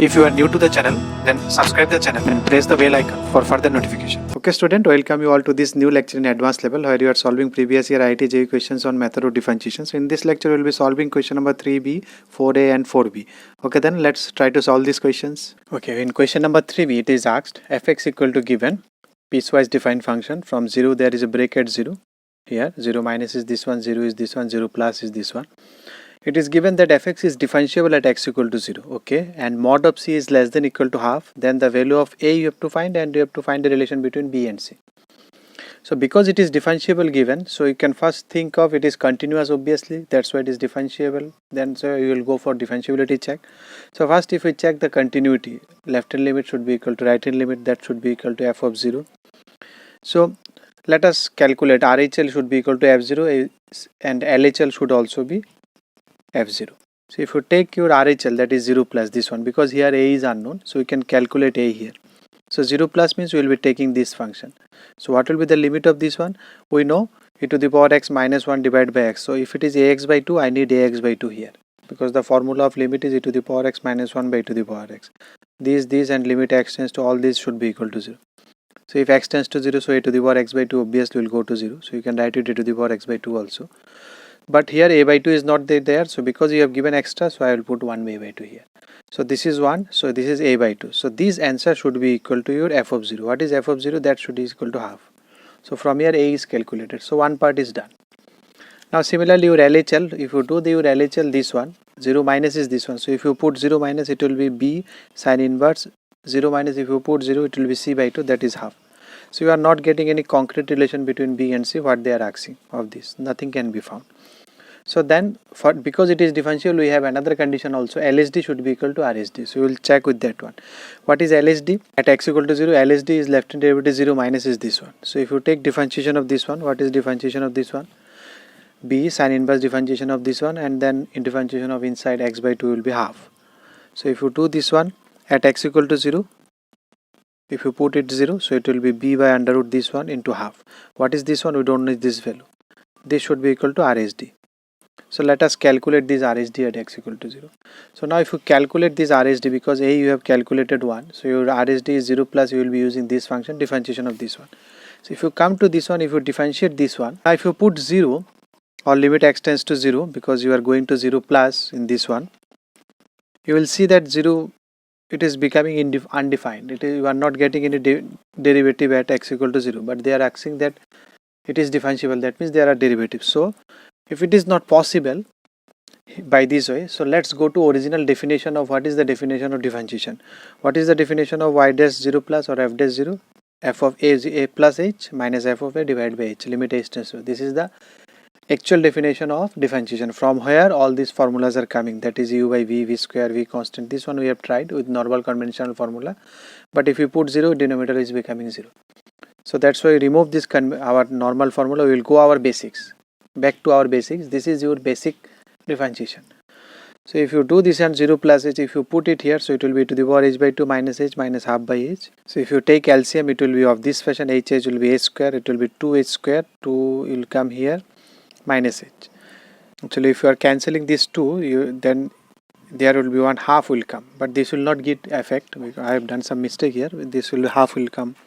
If you are new to the channel, then subscribe the channel and press the bell icon for further notification. Okay student, welcome you all to this new lecture in advanced level where you are solving previous year IIT JEE questions on method of differentiation. So in this lecture we will be solving question number 3b, 4a and 4b. Okay, then let's try to solve these questions. Okay, in question number 3b it is asked fx equal to given piecewise defined function. From 0 there is a break at 0. Here 0 minus is this one, 0 is this one, 0 plus is this one. It is given that fx is differentiable at x equal to 0, okay, and mod of c is less than equal to half. Then the value of a you have to find, and you have to find the relation between b and c. So because it is differentiable given, so you can first think of it is continuous, obviously, that's why it is differentiable. Then so you will go for differentiability check. So first if we check the continuity, left hand limit should be equal to right hand limit, that should be equal to f of 0. So let us calculate RHL should be equal to f0 and LHL should also be f0. So if you take your RHL, that is 0 plus this one, because here a is unknown, so we can calculate a here. So 0 plus means we will be taking this function. So what will be the limit of this one? We know e to the power x minus 1 divided by x. So if it is ax by 2, I need ax by 2 here, because the formula of limit is e to the power x minus 1 by e to the power x. These and limit x tends to all these should be equal to 0. So if x tends to 0, so e to the power x by 2 obviously will go to 0. So you can write it e to the power x by 2 also. But here a by 2 is not there, so because you have given extra, so I will put 1 a by 2 here. So this is 1, so this is a by 2. So this answer should be equal to your f of 0. What is f of 0? That should be equal to half. So from here a is calculated. So one part is done. Now similarly your LHL, if you do your LHL, this one, 0 minus is this one. So if you put 0 minus, it will be b sin inverse 0 minus, if you put 0, it will be c by 2, that is half. So you are not getting any concrete relation between b and c, what they are asking of this. Nothing can be found. So then because it is differentiable, we have another condition also, LHD should be equal to RHD. So we will check with that one. What is LHD? At x equal to 0, LHD is left hand derivative 0 minus is this one. So if you take differentiation of this one, what is differentiation of this one? B sin inverse differentiation of this one, and then in differentiation of inside x by 2 will be half. So if you do this one at x equal to 0, if you put it 0, so it will be b by under root this one into half. What is this one? We don't need this value. This should be equal to RHD. So let us calculate this RHD at x equal to 0. So now if you calculate this RHD, because a you have calculated 1, so your RHD is 0 plus, you will be using this function, differentiation of this one. So if you come to this one, if you differentiate this one, now if you put 0 or limit x tends to 0, because you are going to 0 plus in this one, you will see that 0, it is becoming undefined. You are not getting any derivative at x equal to 0, but they are asking that it is differentiable, that means there are derivatives. So if it is not possible by this way, so let's go to original definition of what is the definition of differentiation. What is the definition of y dash 0 plus or f dash 0? F of a plus h minus f of a divided by h, limit h tends to. This is the actual definition of differentiation. From here all these formulas are coming, that is u by v, v square, v constant. This one we have tried with normal conventional formula, but if you put 0, denominator is becoming 0. So that's why we remove this our normal formula. We will go our basics. Back to our basics. This is your basic differentiation. So if you do this and 0 plus h, if you put it here, so it will be to the power h by 2 minus h minus half by h. So if you take LCM, it will be of this fashion. H will be h square, it will be 2h square, 2 will come here minus h. Actually if you are cancelling this 2, then there will be 1 half will come, but this will not get effect. I have done some mistake here. This will half will come,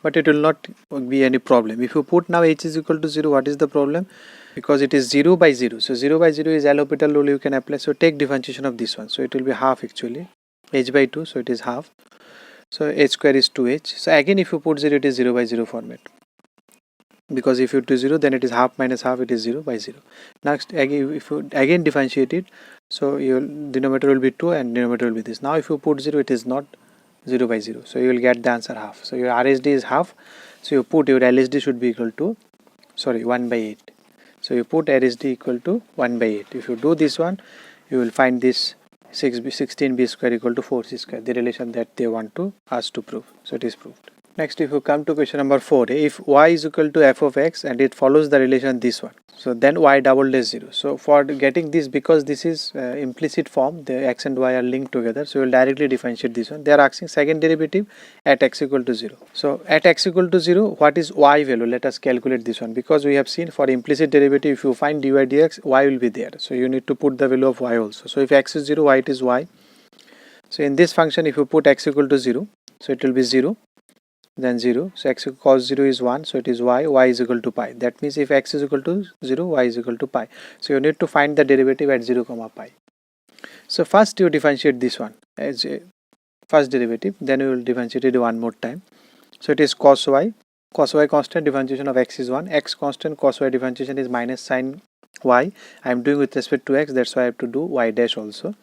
but it will not be any problem. If you put now h is equal to 0, what is the problem? Because it is 0 by 0. So 0 by 0 is L'Hopital rule, you can apply. So take differentiation of this one. So it will be half actually. H by 2, so it is half. So h square is 2h. So again if you put 0, it is 0 by 0 format. Because if you do 0, then it is half minus half, it is 0 by 0. Next, again, if you again differentiate it, so your denominator will be 2 and denominator will be this. Now if you put 0, it is not 0 by 0, so you will get the answer half. So your RHD is half, so you put your LHD should be equal to 1 by 8. So you put RHD equal to 1 by 8. If you do this one, you will find this 16b square equal to 4c square, the relation that they want to us to prove. So it is proved. Next, if you come to question number 4, if y is equal to f of x and it follows the relation this one, so then y double dash 0. So for getting this, because this is implicit form, the x and y are linked together, so you will directly differentiate this one. They are asking second derivative at x equal to 0. So at x equal to 0, what is y value? Let us calculate this one, because we have seen for implicit derivative, if you find dy dx, y will be there. So you need to put the value of y also. So if x is 0, y it is y. So in this function, if you put x equal to 0, so it will be 0, then 0. So x cos 0 is 1, so it is y is equal to pi. That means if x is equal to 0, y is equal to pi. So you need to find the derivative at 0 comma pi. So first you differentiate this one as a first derivative, then you will differentiate it one more time. So it is cos y constant, differentiation of x is 1, x constant, cos y differentiation is minus sin y. I am doing with respect to x, that's why I have to do y dash also,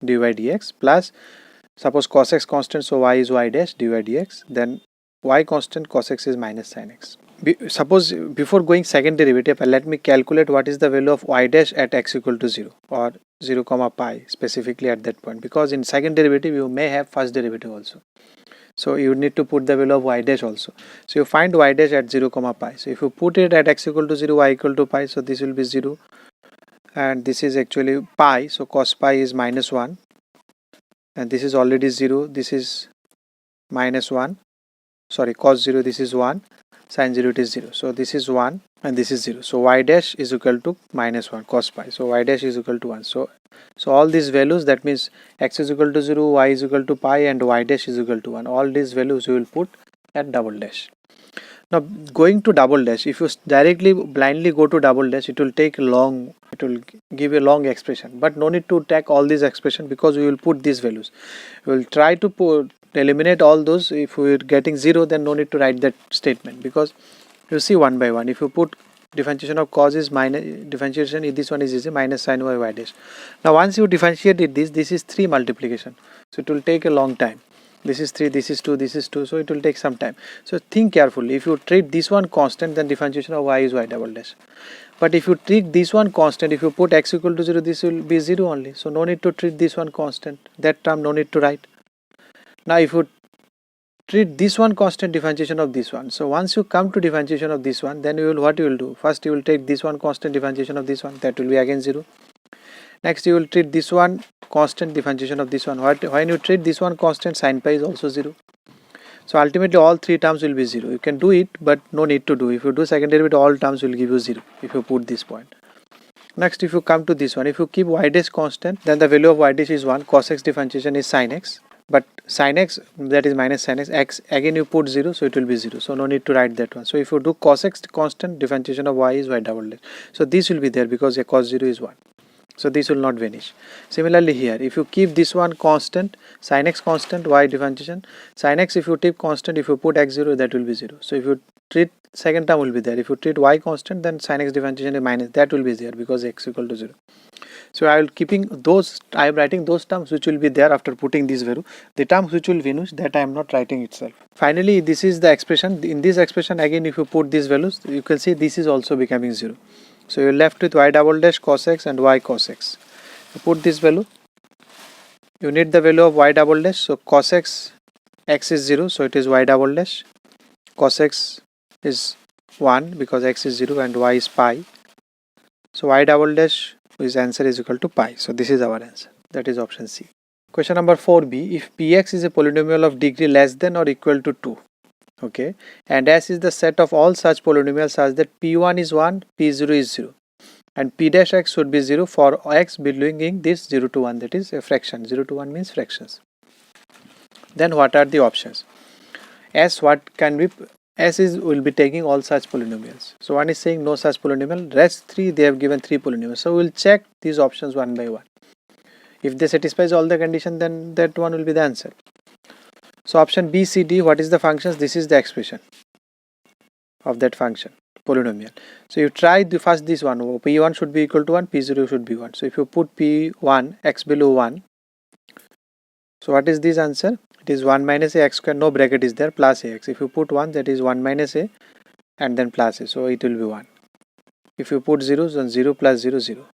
dy dx, plus suppose cos x constant, so y is y dash dy dx, then y constant, cos x is minus sin x. Suppose before going second derivative, let me calculate what is the value of y dash at x equal to 0 or 0 comma pi specifically at that point, because in second derivative you may have first derivative also. So you need to put the value of y dash also. So you find y dash at 0 comma pi. So if you put it at x equal to 0, y equal to pi, so this will be 0 and this is actually pi, so cos pi is minus 1 and this is already 0, this is minus 1, sorry, cos 0 this is 1, sin 0 it is 0, so this is 1 and this is 0, so y dash is equal to minus 1 cos pi, so y dash is equal to 1. So all these values, that means x is equal to 0, y is equal to pi and y dash is equal to 1, all these values you will put at double dash. Now going to double dash, if you directly blindly go to double dash, it will take long, it will give a long expression, but no need to take all these expression because we will put these values. We will try to eliminate all those. If we are getting 0, then no need to write that statement, because you see one by one. If you put differentiation of cos is minus, differentiation this one is easy, minus sin y dash. Now once you differentiate it, this is 3 multiplication, so it will take a long time. This is 3, this is 2, this is 2, so it will take some time. So think carefully. If you treat this one constant, then differentiation of y is y double dash. But if you treat this one constant, if you put x equal to 0, this will be 0 only, so no need to treat this one constant, that term no need to write. Now if you treat this one constant, differentiation of this one, so once you come to differentiation of this one, then you will, what you will do, first you will take this one constant, differentiation of this one, that will be again 0. Next you will treat this one constant, differentiation of this one, when you treat this one constant, sin pi is also 0. So ultimately all 3 terms will be 0. You can do it, but no need to do. If you do second derivative, all terms will give you 0 if you put this point. Next, if you come to this one, if you keep y dash constant, then the value of y dash is 1, cos x differentiation is sin x, but sin x, that is minus sin x, again you put 0, so it will be 0, so no need to write that one. So if you do cos x constant, differentiation of y is y double dash, so this will be there because a cos 0 is 1. So this will not vanish. Similarly here, if you keep this one constant, sin x constant, y differentiation, sin x if you keep constant, if you put x 0, that will be 0. So if you treat second term will be there. If you treat y constant, then sin x differentiation is minus, that will be there because x equal to 0. So I will keeping those, I am writing those terms which will be there after putting this value. The terms which will vanish, that I am not writing itself. Finally, this is the expression. In this expression, again if you put these values, you can see this is also becoming 0. So you are left with y double dash cos x and y cos x. You put this value, you need the value of y double dash, so cos x, x is 0, so it is y double dash, cos x is 1 because x is 0 and y is pi, so y double dash, whose answer is equal to pi. So this is our answer, that is option C. Question number 4b, if px is a polynomial of degree less than or equal to 2, okay, and S is the set of all such polynomials such that p1 is 1, p0 is 0 and p dash x should be 0 for x belonging this 0 to 1, that is a fraction. 0 to 1 means fractions. Then what are the options? S, what can be, S is will be taking all such polynomials. So one is saying no such polynomial, rest 3 they have given 3 polynomials. So we will check these options one by one. If they satisfies all the condition, then that one will be the answer. So option B, C, D, what is the functions? This is the expression of that function, polynomial. So you try the first this one, p1 should be equal to 1, p0 should be 1. So if you put p1, x below 1, so what is this answer? It is 1 minus a x square, no bracket is there, plus ax. If you put 1, that is 1 minus a and then plus a, so it will be 1. If you put 0, then 0 plus 0, 0.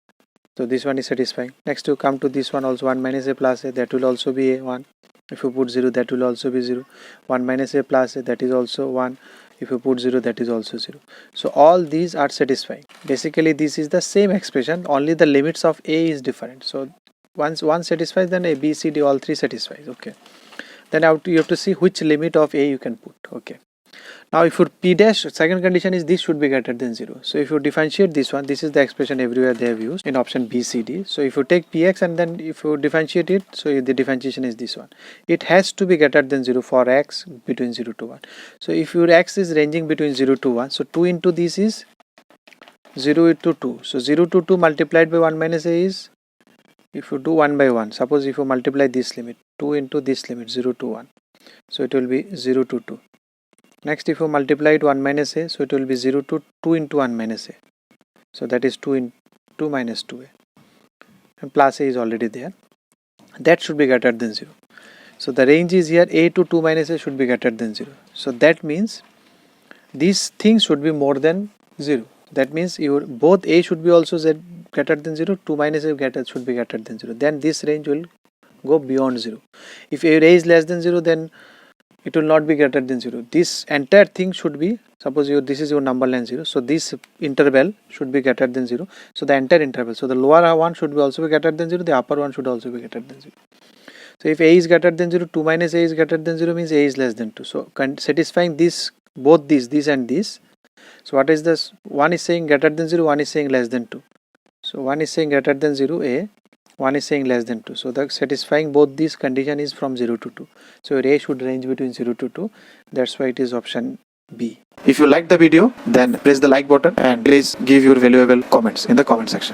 So this one is satisfying. Next you come to this one also, 1 minus a plus a, that will also be a 1. If you put 0, that will also be 0. 1 minus a plus a, that is also 1. If you put 0, that is also 0. So all these are satisfying. Basically this is the same expression, only the limits of a is different. So once one satisfies, then a, b, c, d, all 3 satisfies. Okay, then you have to see which limit of a you can put. Okay, Now if your p dash, second condition is this should be greater than 0. So if you differentiate this one, this is the expression everywhere they have used in option B, C, D. So if you take px and then if you differentiate it, so the differentiation is this one. It has to be greater than 0 for x between 0 to 1. So if your x is ranging between 0 to 1, so 2 into this is 0 into 2. So 0 to 2 multiplied by 1 minus a is, if you do 1 by 1, suppose if you multiply this limit, 2 into this limit, 0 to 1. So it will be 0 to 2. Next, if you multiply it 1 minus a, so it will be 0 to 2 into 1 minus a. So that is 2 into 2 minus 2a. And plus a is already there. That should be greater than 0. So the range is here, a to 2 minus a should be greater than 0. So that means these things should be more than 0. That means your both a should be also greater than 0, 2 minus a should be greater than 0. Then this range will go beyond 0. If a is less than 0, then it will not be greater than 0. This entire thing should be, suppose this is your number line 0. So this interval should be greater than 0. So the entire interval. So the lower one should be also be greater than 0. The upper one should also be greater than 0. So if a is greater than 0, 2 minus a is greater than 0 means a is less than 2. So satisfying this, both this and this. So what is this? One is saying greater than 0, one is saying less than 2. So one is saying greater than 0 a, one is saying less than 2. So the satisfying both these condition is from 0 to 2. So your a should range between 0 to 2. That's why it is option B. If you like the video, then press the like button and please give your valuable comments in the comment section.